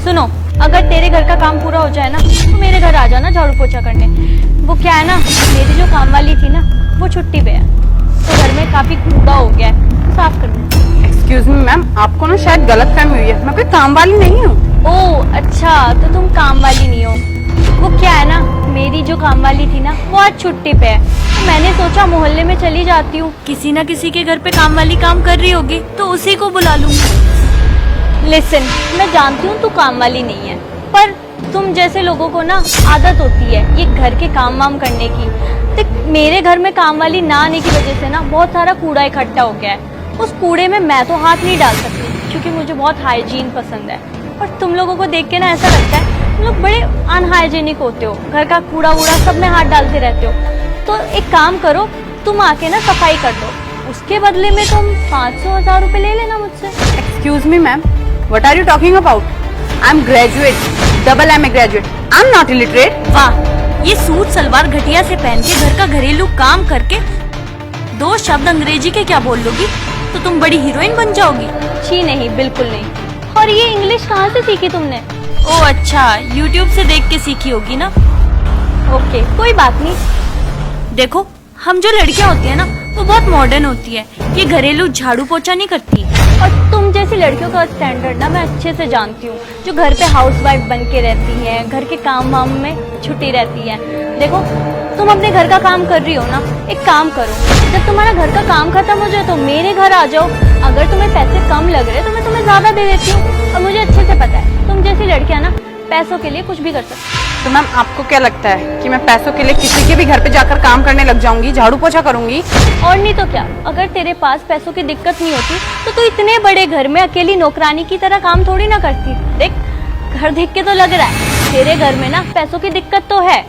सुनो, अगर तेरे घर का काम पूरा हो जाए ना तो मेरे घर आ जाना झाड़ू पोछा करने। वो क्या है ना, मेरी जो काम वाली थी ना वो छुट्टी पे है, तो घर में काफी कूड़ा हो गया है, साफ करना। एक्सक्यूज मी मैम, आपको ना शायद गलतफहमी हुई है, मैं कोई काम वाली नहीं हूँ। ओह अच्छा, तो तुम काम वाली नहीं हो। वो क्या है ना, मेरी जो काम वाली थी ना वो आज छुट्टी पे है, तो मैंने सोचा मोहल्ले में चली जाती हूँ, किसी ना किसी के घर पे काम वाली काम कर रही होगी तो उसी को बुला लूंगी। लिसन, मैं जानती हूँ तू काम वाली नहीं है, पर तुम जैसे लोगों को ना आदत होती है ये घर के काम वाम करने की। देख, मेरे घर में काम वाली ना आने की वजह से ना बहुत सारा कूड़ा इकट्ठा हो गया है। उस कूड़े में मैं तो हाथ नहीं डाल सकती क्योंकि मुझे बहुत हाइजीन पसंद है, और तुम लोगों को देख के ना ऐसा लगता है तुम लोग बड़े अनहाइजीनिक होते हो, घर का कूड़ा वूड़ा सब में हाथ डालते रहते हो। तो एक काम करो, तुम आके ना सफाई कर दो, उसके बदले में तुम 500-1000 रुपए ले लेना मुझसे। Excuse me ma'am, what are you talking about? I am graduate, double M A graduate, I am not illiterate. वाह, ये सूट सलवार घटिया से पहन के घर का घरेलू काम करके 2 शब्द अंग्रेजी के क्या बोल लोगी तो तुम बड़ी हीरोइन बन जाओगी। जी नहीं, बिल्कुल नहीं। और ये इंग्लिश कहाँ से सीखी तुमने? ओह अच्छा, यूट्यूब से देख के सीखी होगी ना। ओके, कोई बात नहीं। देखो, हम जो लड़कियां होती है ना वो बहुत मॉडर्न होती है, ये घरेलू झाड़ू पोछा नहीं करती। और तुम जैसी लड़कियों का स्टैंडर्ड ना मैं अच्छे से जानती हूँ, जो घर पे हाउसवाइफ बन के रहती है, घर के काम वाम में छुट्टी रहती है। देखो, तुम अपने घर का काम कर रही हो ना, एक काम करो, जब तुम्हारा घर का काम खत्म हो जाए तो मेरे घर आ जाओ। अगर तुम्हें पैसे कम लग रहे तो मैं तुम्हें ज्यादा दे देती हूँ, और मुझे अच्छे से पता है तुम जैसी लड़कियां ना पैसों के लिए कुछ भी कर सकती। तो मैम, आपको क्या लगता है कि मैं पैसों के लिए किसी के भी घर पे जाकर काम करने लग जाऊंगी, झाड़ू पोछा करूंगी? और नहीं तो क्या, अगर तेरे पास पैसों की दिक्कत नहीं होती तो तू इतने बड़े घर में अकेली नौकरानी की तरह काम थोड़ी ना करती। देख, घर देख के तो लग रहा है तेरे घर में ना पैसों की दिक्कत तो है,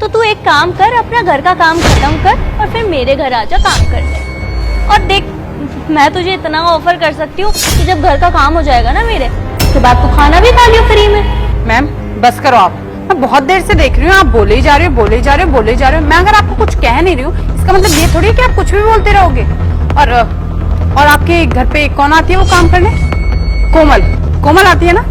तो तू एक काम कर, अपना घर का काम खत्म कर और फिर मेरे घर आ जा काम कर ले। और देख, मैं तुझे इतना ऑफर कर सकती हूँ कि जब घर का काम हो जाएगा ना मेरे, उसके बाद तू खाना भी खा लियो फ्री में। मैम बस करो आप, मैं बहुत देर से देख रही हूँ आप बोले ही जा रहे हो, बोले जा रहे हो, बोले जा रहे हो। मैं अगर आपको कुछ कह नहीं रही हूँ इसका मतलब ये थोड़ी है कि आप कुछ भी बोलते रहोगे। और आपके घर पे कौन आती है वो काम करने? कोमल, कोमल आती है ना,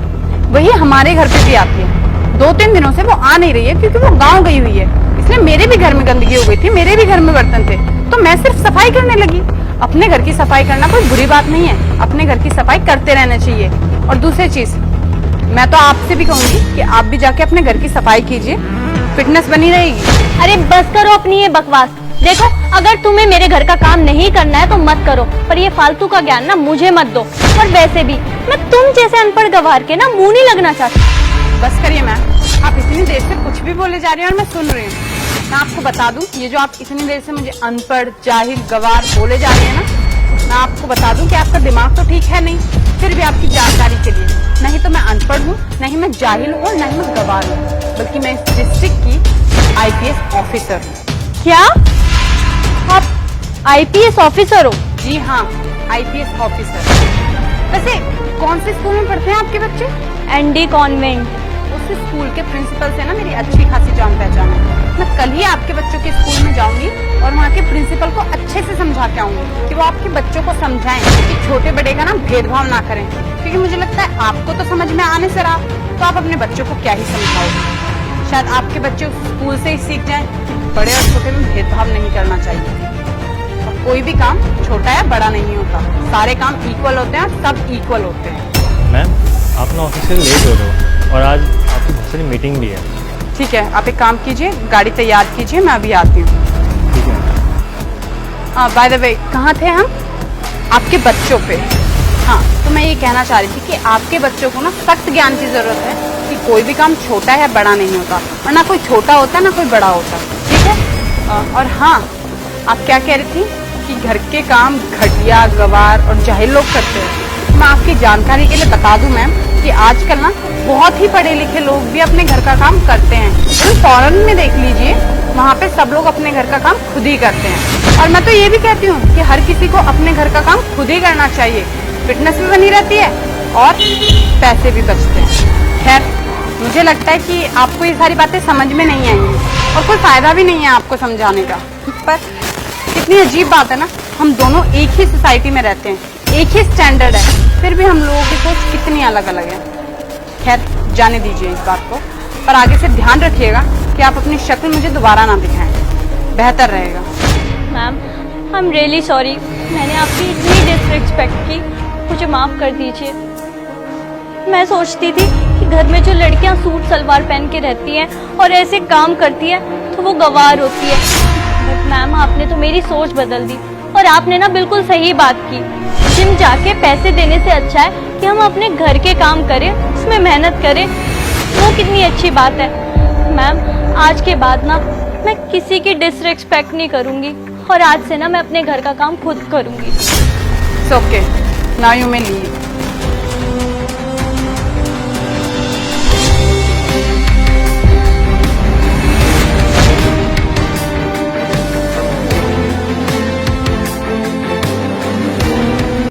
वही हमारे घर पे भी आती है। 2-3 दिनों से वो आ नहीं रही है क्योंकि वो गाँव गई हुई है, इसलिए मेरे भी घर में गंदगी हो गई थी, मेरे भी घर में बर्तन थे, तो मैं सिर्फ सफाई करने लगी। अपने घर की सफाई करना कोई बुरी बात नहीं है, अपने घर की सफाई करते रहना चाहिए। और दूसरी चीज, मैं तो आपसे भी कहूंगी कि आप भी जाके अपने घर की सफाई कीजिए, फिटनेस बनी रहेगी। अरे बस करो अपनी ये बकवास। देखो, अगर तुम्हें मेरे घर का काम नहीं करना है तो मत करो, पर ये फालतू का ज्ञान ना मुझे मत दो। और वैसे भी मैं तुम जैसे अनपढ़ गवार के ना मुंह नहीं लगना चाहती। बस करिए मैम, आप इतनी देर से कुछ भी बोले जा रही हैं और मैं सुन रही हूँ। मैं आपको बता दूं, ये जो आप इतनी देर से मुझे अनपढ़, जाहिल, गवार बोले जा रही है ना, मैं आपको बता दूं कि आपका दिमाग तो ठीक है नहीं। फिर भी आपकी जानकारी के लिए, नहीं तो मैं अनपढ़ हूँ, नहीं मैं जाहिल हूँ, और नहीं मैं गवार हूँ, बल्कि मैं इस डिस्ट्रिक्ट की IPS ऑफिसर हूँ। क्या आप IPS ऑफिसर हो? जी हाँ, IPS ऑफिसर। वैसे कौन से स्कूल में पढ़ते हैं आपके बच्चे? ND convent. उस स्कूल के प्रिंसिपल से ना मेरी अच्छी खासी जान पहचान है। मैं कल ही आपके बच्चों के स्कूल में जाऊंगी और वहाँ के प्रिंसिपल को अच्छे से समझा के आऊंगी कि वो आपके बच्चों को समझाएं कि छोटे बड़े का ना भेदभाव ना करें, क्योंकि मुझे लगता है आपको तो समझ में आने से रहा, तो आप अपने बच्चों को क्या ही समझाओगे। शायद आपके बच्चे उस स्कूल से ही सीख जाएं कि बड़े और छोटे में भेदभाव नहीं करना चाहिए। और कोई भी काम छोटा या बड़ा नहीं होता, सारे काम इक्वल होते हैं और सब इक्वल होते हैं। मैम, आप ना ऑफिस से लेट हो रहे हो और आज आपकी बहुत सारी मीटिंग भी है। ठीक है, आप एक काम कीजिए, गाड़ी तैयार कीजिए, मैं अभी आती हूँ। ठीक है। बाय द वे, कहाँ थे हम? आपके बच्चों पे। हाँ, तो मैं ये कहना चाह रही थी कि आपके बच्चों को ना सख्त ज्ञान की जरूरत है कि कोई भी काम छोटा या बड़ा नहीं होता, और ना कोई छोटा होता ना कोई बड़ा होता। ठीक है? और हाँ, आप क्या कह रही थी कि घर के काम घटिया, गवार और जाहिल लोग करते हैं। मैं आपकी जानकारी के लिए बता दूं मैम कि आजकल ना बहुत ही पढ़े लिखे लोग भी अपने घर का काम करते हैं। तो फॉरेन में देख लीजिए, वहाँ पे सब लोग अपने घर का काम खुद ही करते हैं। और मैं तो ये भी कहती हूँ कि हर किसी को अपने घर का काम खुद ही करना चाहिए, फिटनेस भी बनी रहती है और पैसे भी बचते हैं। खैर, मुझे लगता है कि आपको ये सारी बातें समझ में नहीं आएंगी और कोई फायदा भी नहीं है आपको समझाने का। पर कितनी अजीब बात है ना, हम दोनों एक ही सोसाइटी में रहते हैं, एक ही स्टैंडर्ड है, फिर भी हम लोगों की सोच कितनी अलग अलग है। खैर जाने दीजिए इस बात को, पर आगे से ध्यान रखिएगा कि आप अपनी शक्ल मुझे दोबारा ना दिखाएं, बेहतर रहेगा। Ma'am I am really sorry, मैंने आपकी इतनी डिसरिस्पेक्ट की, मुझे माफ कर दीजिए। मैं सोचती थी कि घर में जो लड़कियां सूट सलवार पहन के रहती हैं और ऐसे काम करती हैं तो वो गवार होती है, बट मैम आपने तो मेरी सोच बदल दी और आपने ना बिल्कुल सही बात की। जिम जाके पैसे देने से अच्छा है कि हम अपने घर के काम करें, उसमें मेहनत करें, वो कितनी अच्छी बात है। मैम आज के बाद ना मैं किसी की डिसरिस्पेक्ट नहीं करूंगी और आज से ना मैं अपने घर का काम खुद करूंगी। Okay, now you may leave.